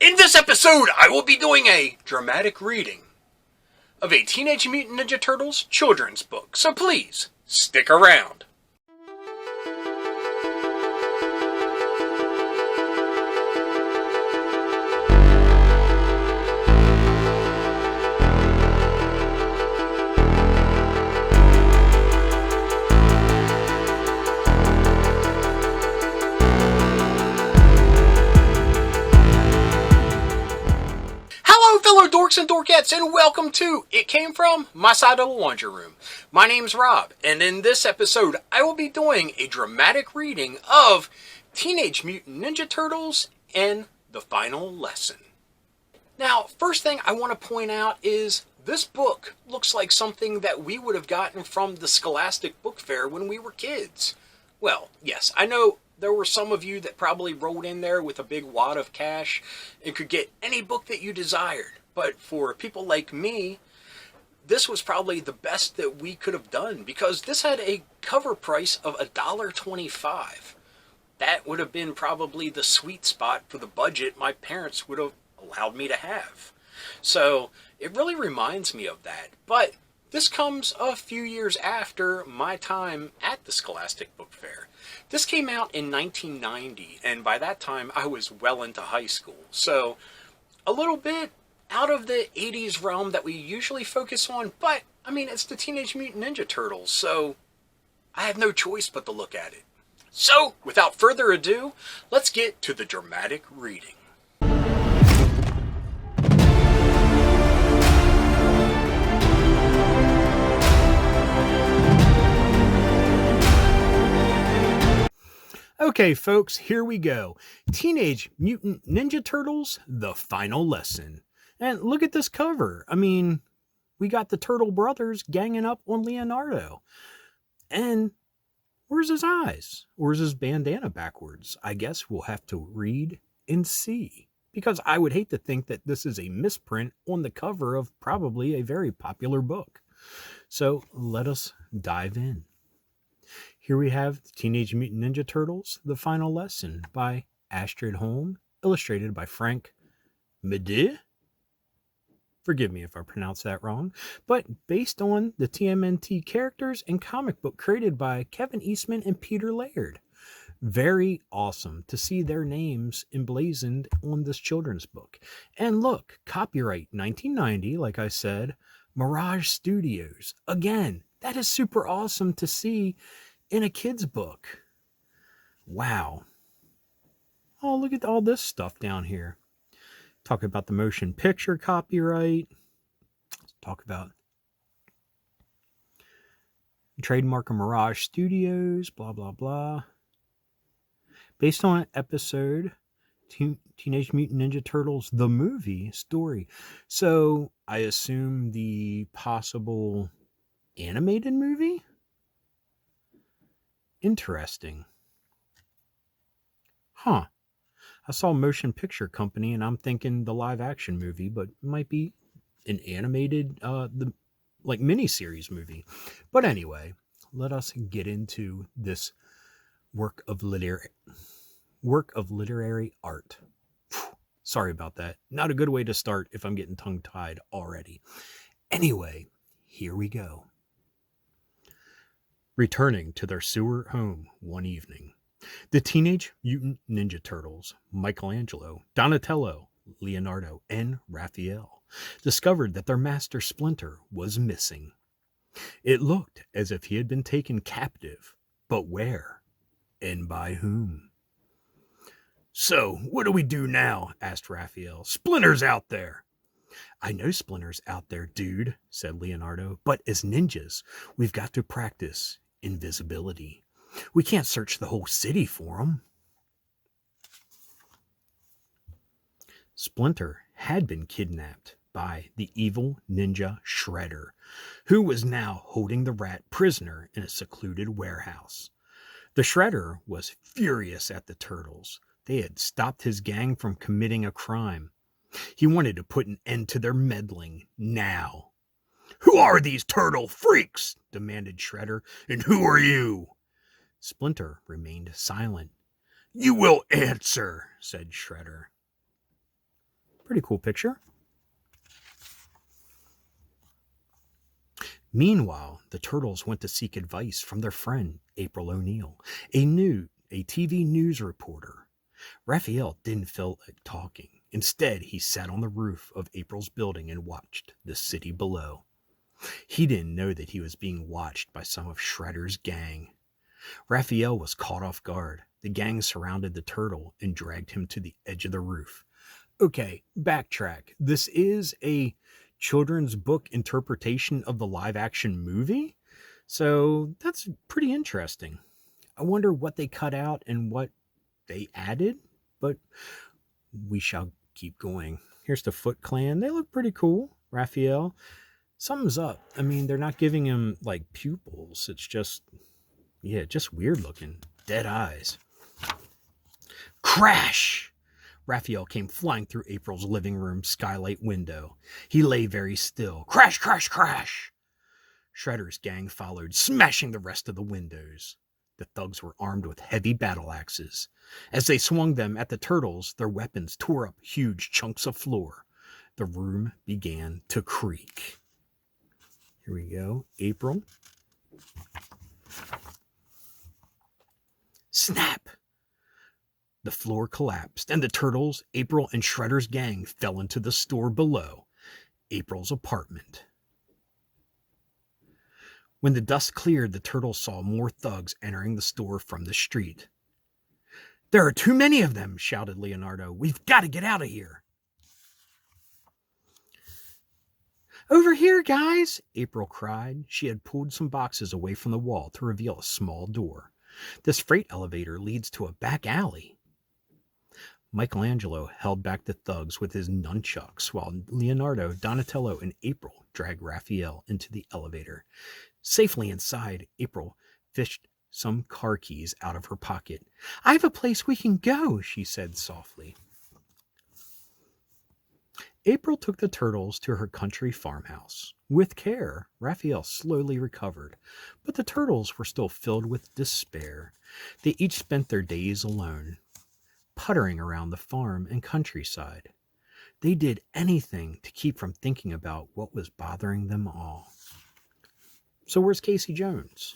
In this episode, I will be doing a dramatic reading of a Teenage Mutant Ninja Turtles children's book, so please, stick around. Hello, fellow dorks and dorkettes, and welcome to It Came From My Side of the Laundry Room. My name's Rob, and in this episode, I will be doing a dramatic reading of Teenage Mutant Ninja Turtles and the Final Lesson. Now, first thing I want to point out is this book looks like something that we would have gotten from the Scholastic Book Fair when we were kids. Well, yes, I know there were some of you that probably rolled in there with a big wad of cash and could get any book that you desired. But for people like me, this was probably the best that we could have done because this had a cover price of $1.25. That would have been probably the sweet spot for the budget my parents would have allowed me to have. So it really reminds me of that. But this comes a few years after my time at the Scholastic Book Fair. This came out in 1990, and by that time I was well into high school. So a little bit out of the 80s realm that we usually focus on, but I mean, it's the Teenage Mutant Ninja Turtles, so I have no choice but to look at it. So, without further ado, let's get to the dramatic reading. Okay, folks, here we go. Teenage Mutant Ninja Turtles, the Final Lesson. And look at this cover. I mean, we got the Turtle Brothers ganging up on Leonardo. And where's his eyes? Where's his bandana backwards? I guess we'll have to read and see. Because I would hate to think that this is a misprint on the cover of probably a very popular book. So let us dive in. Here we have Teenage Mutant Ninja Turtles, The Final Lesson by Astrid Holm, illustrated by Frank Mede. Forgive me if I pronounced that wrong, but based on the TMNT characters and comic book created by Kevin Eastman and Peter Laird. Very awesome to see their names emblazoned on this children's book. And look, copyright 1990, like I said, Mirage Studios. Again, that is super awesome to see in a kid's book. Wow. Oh, look at all this stuff down here. Talk about the motion picture copyright. Let's talk about trademark of Mirage Studios, blah, blah, blah. Based on an episode, Teenage Mutant Ninja Turtles, the movie story. So I assume the possible animated movie? Interesting. Huh. I saw Motion Picture Company and I'm thinking the live action movie, but it might be an animated miniseries movie. But anyway, let us get into this work of literary art. Sorry about that. Not a good way to start if I'm getting tongue-tied already. Anyway, here we go. Returning to their sewer home one evening, the Teenage Mutant Ninja Turtles, Michelangelo, Donatello, Leonardo, and Raphael, discovered that their master Splinter was missing. It looked as if he had been taken captive, but where? And by whom? So, what do we do now? Asked Raphael. Splinter's out there. I know Splinter's out there, dude, said Leonardo, but as ninjas, we've got to practice invisibility. We can't search the whole city for him. Splinter had been kidnapped by the evil ninja Shredder, who was now holding the rat prisoner in a secluded warehouse. The Shredder was furious at the Turtles. They had stopped his gang from committing a crime. He wanted to put an end to their meddling now. Who are these turtle freaks? Demanded Shredder. And who are you? Splinter remained silent. You will answer, said Shredder. Pretty cool picture. Meanwhile, the Turtles went to seek advice from their friend, April O'Neil, a TV news reporter. Raphael didn't feel like talking. Instead, he sat on the roof of April's building and watched the city below. He didn't know that he was being watched by some of Shredder's gang. Raphael was caught off guard. The gang surrounded the turtle and dragged him to the edge of the roof. Okay, backtrack. This is a children's book interpretation of the live action movie? So that's pretty interesting. I wonder what they cut out and what they added, but we shall keep going. Here's the Foot Clan. They look pretty cool. Raphael. Something's up. I mean, they're not giving him like pupils. It's just, just weird looking. Dead eyes. Crash! Raphael came flying through April's living room skylight window. He lay very still. Crash, crash, crash! Shredder's gang followed, smashing the rest of the windows. The thugs were armed with heavy battle axes. As they swung them at the turtles, their weapons tore up huge chunks of floor. The room began to creak. Here we go. April. Snap! The floor collapsed, and the turtles, April, and Shredder's gang fell into the store below, April's apartment. When the dust cleared, the turtles saw more thugs entering the store from the street. There are too many of them, shouted Leonardo. We've got to get out of here. Over here, guys, April cried. She had pulled some boxes away from the wall to reveal a small door. This freight elevator leads to a back alley. Michelangelo held back the thugs with his nunchucks while Leonardo, Donatello, and April dragged Raphael into the elevator. Safely inside, April fished some car keys out of her pocket. I have a place we can go, she said softly. April took the turtles to her country farmhouse. With care, Raphael slowly recovered, but the turtles were still filled with despair. They each spent their days alone, puttering around the farm and countryside. They did anything to keep from thinking about what was bothering them all. So where's Casey Jones?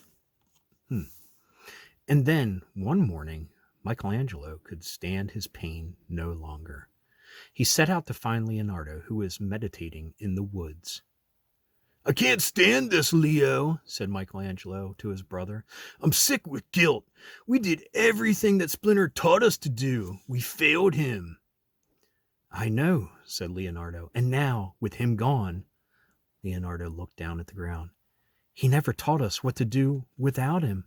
And then, one morning, Michelangelo could stand his pain no longer. He set out to find Leonardo, who was meditating in the woods. I can't stand this, Leo, said Michelangelo to his brother. I'm sick with guilt. We did everything that Splinter taught us to do. We failed him. I know, said Leonardo. And now, with him gone, Leonardo looked down at the ground. He never taught us what to do without him.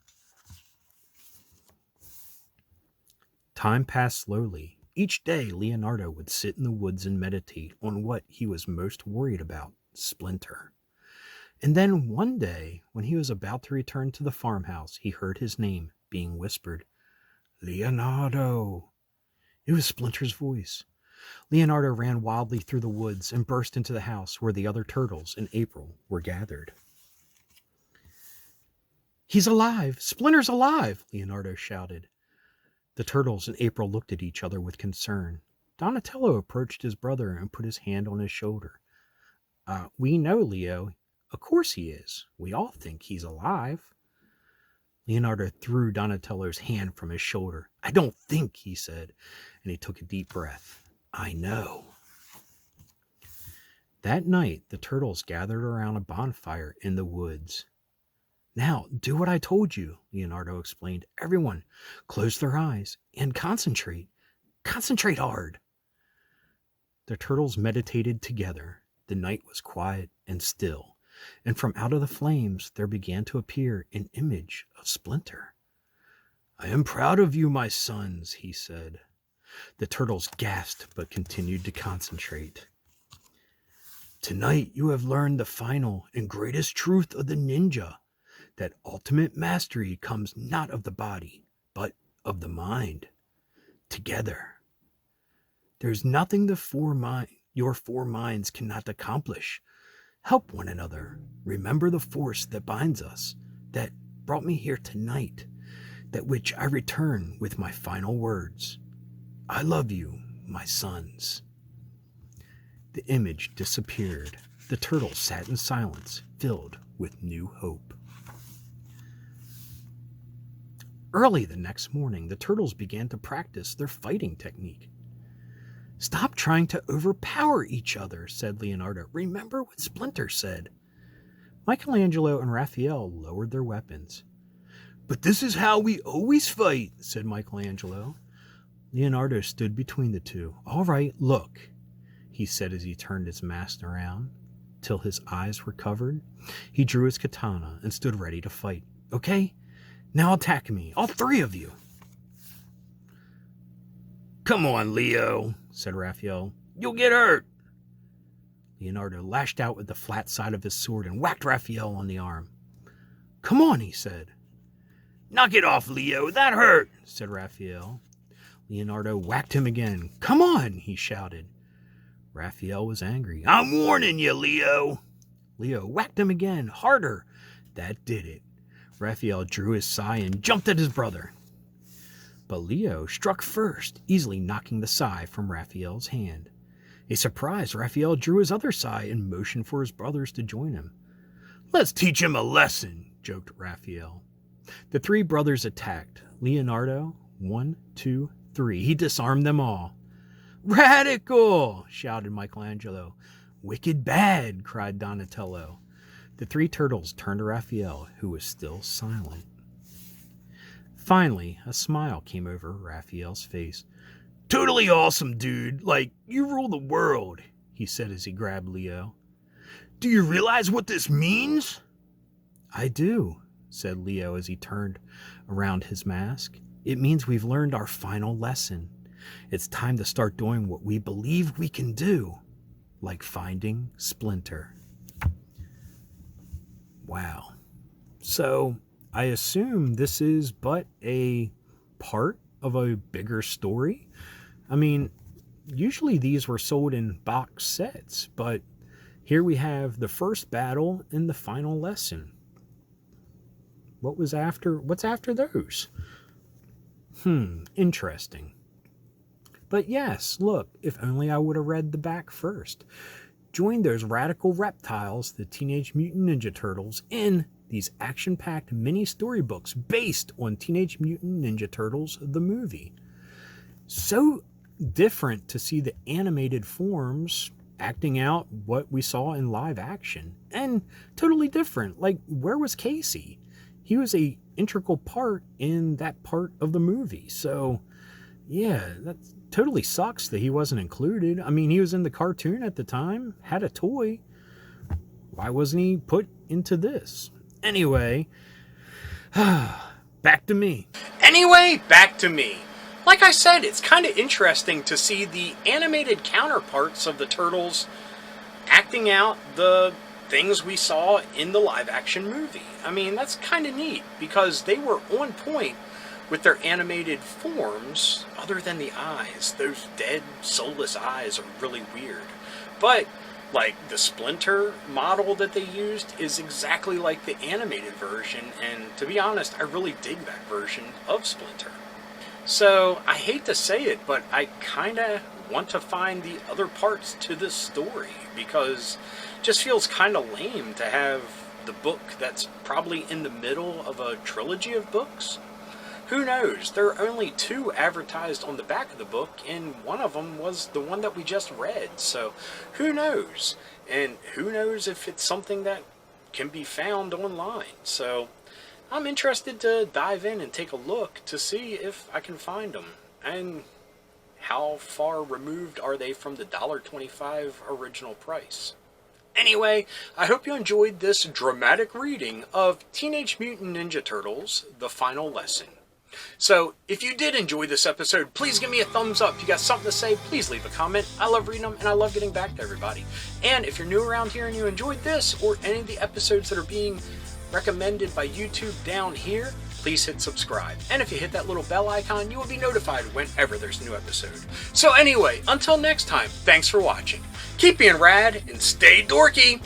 Time passed slowly. Each day, Leonardo would sit in the woods and meditate on what he was most worried about, Splinter. And then one day, when he was about to return to the farmhouse, he heard his name being whispered. Leonardo! It was Splinter's voice. Leonardo ran wildly through the woods and burst into the house where the other turtles and April were gathered. He's alive! Splinter's alive! Leonardo shouted. The turtles and April looked at each other with concern. Donatello approached his brother and put his hand on his shoulder. We know, Leo. Of course he is. We all think he's alive. Leonardo threw Donatello's hand from his shoulder. I don't think, he said, and he took a deep breath. I know. That night, the turtles gathered around a bonfire in the woods. Now, do what I told you, Leonardo explained. Everyone, close their eyes and concentrate. Concentrate hard. The turtles meditated together. The night was quiet and still, and from out of the flames there began to appear an image of Splinter. I am proud of you, my sons, he said. The turtles gasped but continued to concentrate. Tonight you have learned the final and greatest truth of the ninja, that ultimate mastery comes not of the body, but of the mind. Together. There's nothing your four minds cannot accomplish. Help one another. Remember the force that binds us, that brought me here tonight, that which I return with my final words. I love you, my sons. The image disappeared. The turtles sat in silence, filled with new hope. Early the next morning, the turtles began to practice their fighting technique. "Stop trying to overpower each other," said Leonardo. "Remember what Splinter said." Michelangelo and Raphael lowered their weapons. "But this is how we always fight," said Michelangelo. Leonardo stood between the two. "All right, look," he said as he turned his mask around till his eyes were covered. He drew his katana and stood ready to fight. "Okay, now attack me, all three of you." "Come on, Leo," said Raphael. "You'll get hurt." Leonardo lashed out with the flat side of his sword and whacked Raphael on the arm. "Come on," he said. "Knock it off, Leo, that hurt," said Raphael. Leonardo whacked him again. "Come on," he shouted. Raphael was angry. "I'm warning you, Leo." Leo whacked him again, harder. That did it. Raphael drew his sai and jumped at his brother. But Leo struck first, easily knocking the sai from Raphael's hand. A surprise, Raphael drew his other sai and motioned for his brothers to join him. "Let's teach him a lesson," joked Raphael. The three brothers attacked. Leonardo, 1, 2, 3. He disarmed them all. "Radical!" shouted Michelangelo. "Wicked bad!" cried Donatello. The three turtles turned to Raphael, who was still silent. Finally, a smile came over Raphael's face. "Totally awesome, dude. Like, you rule the world," he said as he grabbed Leo. "Do you realize what this means?" "I do," said Leo as he turned around his mask. "It means we've learned our final lesson. It's time to start doing what we believe we can do, like finding Splinter." Wow. So, I assume this is but a part of a bigger story. I mean, usually these were sold in box sets, but here we have the first battle and the final lesson. What's after those? Interesting. But yes, look, if only I would have read the back first. Join those radical reptiles, the Teenage Mutant Ninja Turtles, in these action-packed mini storybooks based on Teenage Mutant Ninja Turtles, the movie. So different to see the animated forms acting out what we saw in live action, and totally different. Like, where was Casey? He was a integral part in that part of the movie. So yeah, that totally sucks that he wasn't included. I mean, he was in the cartoon at the time, had a toy. Why wasn't he put into this? Anyway, back to me. Like I said, it's kind of interesting to see the animated counterparts of the Turtles acting out the things we saw in the live-action movie. I mean, that's kind of neat, because they were on point with their animated forms, other than the eyes. Those dead, soulless eyes are really weird. But, like, the Splinter model that they used is exactly like the animated version, and to be honest, I really dig that version of Splinter. So, I hate to say it, but I kind of want to find the other parts to this story, because it just feels kind of lame to have the book that's probably in the middle of a trilogy of books. Who knows? There are only 2 advertised on the back of the book, and one of them was the one that we just read, so who knows? And who knows if it's something that can be found online. So I'm interested to dive in and take a look to see if I can find them, and how far removed are they from the $1.25 original price. Anyway, I hope you enjoyed this dramatic reading of Teenage Mutant Ninja Turtles, The Final Lesson. So, if you did enjoy this episode, please give me a thumbs up. If you got something to say, please leave a comment. I love reading them, and I love getting back to everybody. And if you're new around here and you enjoyed this, or any of the episodes that are being recommended by YouTube down here, please hit subscribe. And if you hit that little bell icon, you will be notified whenever there's a new episode. So anyway, until next time, thanks for watching. Keep being rad, and stay dorky!